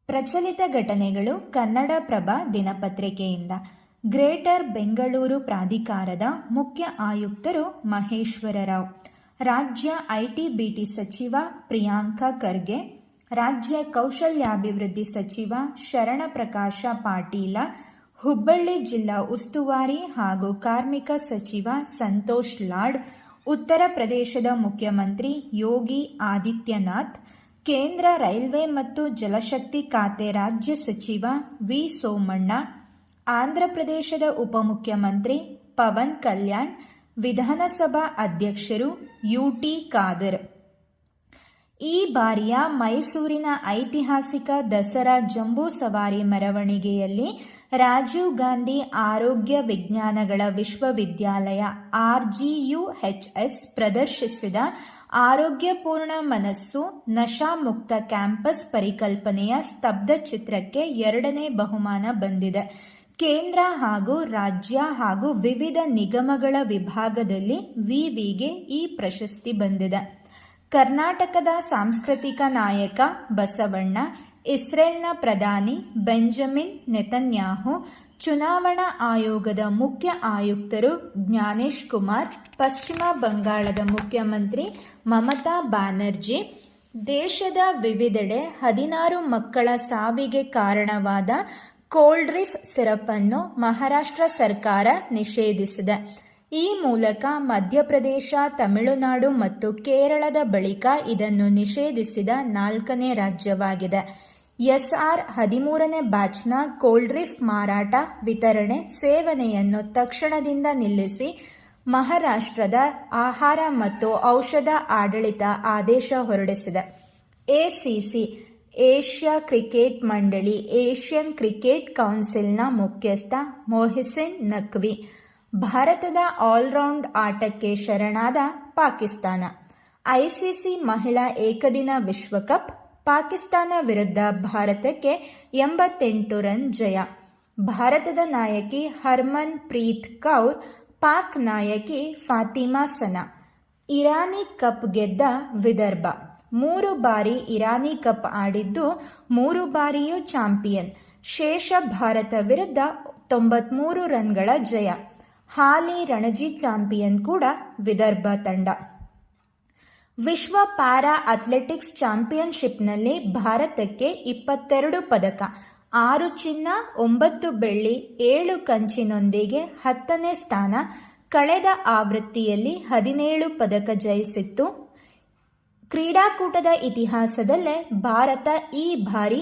ಪ್ರಚಲಿತ ಘಟನೆಗಳು ಕನ್ನಡಪ್ರಭ ದಿನಪತ್ರಿಕೆಯಿಂದ. ಗ್ರೇಟರ್ ಬೆಂಗಳೂರು ಪ್ರಾಧಿಕಾರದ ಮುಖ್ಯ ಆಯುಕ್ತರು ಮಹೇಶ್ವರ ರಾವ್. ರಾಜ್ಯ ಐಟಿ-ಬಿಟಿ ಸಚಿವ ಪ್ರಿಯಾಂಕ ಖರ್ಗೆ, ರಾಜ್ಯ ಕೌಶಲ್ಯಾಭಿವೃದ್ಧಿ ಸಚಿವ ಶರಣಪ್ರಕಾಶ ಪಾಟೀಲ, ಹುಬ್ಬಳ್ಳಿ ಜಿಲ್ಲಾ ಉಸ್ತುವಾರಿ ಹಾಗೂ ಕಾರ್ಮಿಕ ಸಚಿವ ಸಂತೋಷ್ ಲಾಡ್, ಉತ್ತರ ಪ್ರದೇಶದ ಮುಖ್ಯಮಂತ್ರಿ ಯೋಗಿ ಆದಿತ್ಯನಾಥ್, ಕೇಂದ್ರ ರೈಲ್ವೆ ಮತ್ತು ಜಲಶಕ್ತಿ ಖಾತೆ ರಾಜ್ಯ ಸಚಿವ ವಿ ಸೋಮಣ್ಣ, ಆಂಧ್ರಪ್ರದೇಶದ ಉಪಮುಖ್ಯಮಂತ್ರಿ ಪವನ್ ಕಲ್ಯಾಣ್, ವಿಧಾನಸಭಾ ಅಧ್ಯಕ್ಷರು ಯುಟಿ ಖಾದರ್. ಈ ಬಾರಿಯ ಮೈಸೂರಿನ ಐತಿಹಾಸಿಕ ದಸರಾ ಜಂಬೂ ಸವಾರಿ ಮೆರವಣಿಗೆಯಲ್ಲಿ ರಾಜೀವ್ ಗಾಂಧಿ ಆರೋಗ್ಯ ವಿಜ್ಞಾನಗಳ ವಿಶ್ವವಿದ್ಯಾಲಯ RGUHS ಪ್ರದರ್ಶಿಸಿದ ಆರೋಗ್ಯಪೂರ್ಣ ಮನಸ್ಸು ನಶಾಮುಕ್ತ ಕ್ಯಾಂಪಸ್ ಪರಿಕಲ್ಪನೆಯ ಸ್ತಬ್ಧ ಚಿತ್ರಕ್ಕೆ 2ನೇ ಬಹುಮಾನ ಬಂದಿದೆ. ಕೇಂದ್ರ ಹಾಗೂ ರಾಜ್ಯ ಹಾಗೂ ವಿವಿಧ ನಿಗಮಗಳ ವಿಭಾಗದಲ್ಲಿ ವಿವಿಗೆ ಈ ಪ್ರಶಸ್ತಿ ಬಂದಿದೆ. ಕರ್ನಾಟಕದ ಸಾಂಸ್ಕೃತಿಕ ನಾಯಕ ಬಸವಣ್ಣ, ಇಸ್ರೇಲ್ನ ಪ್ರಧಾನಿ ಬೆಂಜಮಿನ್ ನೆತನ್ಯಾಹು, ಚುನಾವಣಾ ಆಯೋಗದ ಮುಖ್ಯ ಆಯುಕ್ತರು ಜ್ಞಾನೇಶ್ ಕುಮಾರ್, ಪಶ್ಚಿಮ ಬಂಗಾಳದ ಮುಖ್ಯಮಂತ್ರಿ ಮಮತಾ ಬ್ಯಾನರ್ಜಿ, ದೇಶದ ವಿವಿಧೆಡೆ 16 ಮಕ್ಕಳ ಸಾವಿಗೆ ಕಾರಣವಾದ ಕೋಲ್ಡ್ರಿಫ್ ಸಿರಪನ್ನು ಮಹಾರಾಷ್ಟ್ರ ಸರ್ಕಾರ ನಿಷೇಧಿಸಿದೆ. ಈ ಮೂಲಕ ಮಧ್ಯಪ್ರದೇಶ, ತಮಿಳುನಾಡು ಮತ್ತು ಕೇರಳದ ಬಳಿಕ ಇದನ್ನು ನಿಷೇಧಿಸಿದ 4ನೇ ರಾಜ್ಯವಾಗಿದೆ. SR-13ನೇ ಬ್ಯಾಚ್ನ ಕೋಲ್ಡ್ರಿಫ್ ಮಾರಾಟ, ವಿತರಣೆ, ಸೇವನೆಯನ್ನು ತಕ್ಷಣದಿಂದ ನಿಲ್ಲಿಸಿ ಮಹಾರಾಷ್ಟ್ರದ ಆಹಾರ ಮತ್ತು ಔಷಧ ಆಡಳಿತ ಆದೇಶ ಹೊರಡಿಸಿದೆ. ACC ಏಷ್ಯಾ ಕ್ರಿಕೆಟ್ ಮಂಡಳಿ ಏಷ್ಯನ್ ಕ್ರಿಕೆಟ್ ಕೌನ್ಸಿಲ್ನ ಮುಖ್ಯಸ್ಥ ಮೊಹಸಿನ್ ನಖ್ವಿ, ಭಾರತದ ಆಲ್ರೌಂಡ್ ಆಟಕ್ಕೆ ಶರಣಾದ ಪಾಕಿಸ್ತಾನ. ICC ಮಹಿಳಾ ಏಕದಿನ ವಿಶ್ವಕಪ್, ಪಾಕಿಸ್ತಾನ ವಿರುದ್ಧ ಭಾರತಕ್ಕೆ 88 ರನ್ ಜಯ. ಭಾರತದ ನಾಯಕಿ ಹರ್ಮನ್ ಪ್ರೀತ್ ಕೌರ್, ಪಾಕ್ ನಾಯಕಿ ಫಾತಿಮಾ ಸನಾ. ಇರಾನಿ ಕಪ್ ಗೆದ್ದ ವಿದರ್ಭ. 3 ಬಾರಿ ಇರಾನಿ ಕಪ್ ಆಡಿದ್ದು 3 ಬಾರಿಯೂ ಚಾಂಪಿಯನ್. ಶೇಷ ಭಾರತ ವಿರುದ್ಧ 93 ರನ್ಗಳ ಜಯ. ಹಾಲಿ ರಣಜಿ ಚಾಂಪಿಯನ್ ಕೂಡ ವಿದರ್ಭ ತಂಡ. ವಿಶ್ವ ಪ್ಯಾರಾ ಅಥ್ಲೆಟಿಕ್ಸ್ ಚಾಂಪಿಯನ್ಶಿಪ್ನಲ್ಲಿ ಭಾರತಕ್ಕೆ 22 ಪದಕ, 6 ಚಿನ್ನ, 9 ಬೆಳ್ಳಿ, 7 ಕಂಚಿನೊಂದಿಗೆ 10ನೇ ಸ್ಥಾನ. ಕಳೆದ ಆವೃತ್ತಿಯಲ್ಲಿ 17 ಪದಕ ಜಯಿಸಿತ್ತು. ಕ್ರೀಡಾಕೂಟದ ಇತಿಹಾಸದಲ್ಲೇ ಭಾರತ ಈ ಬಾರಿ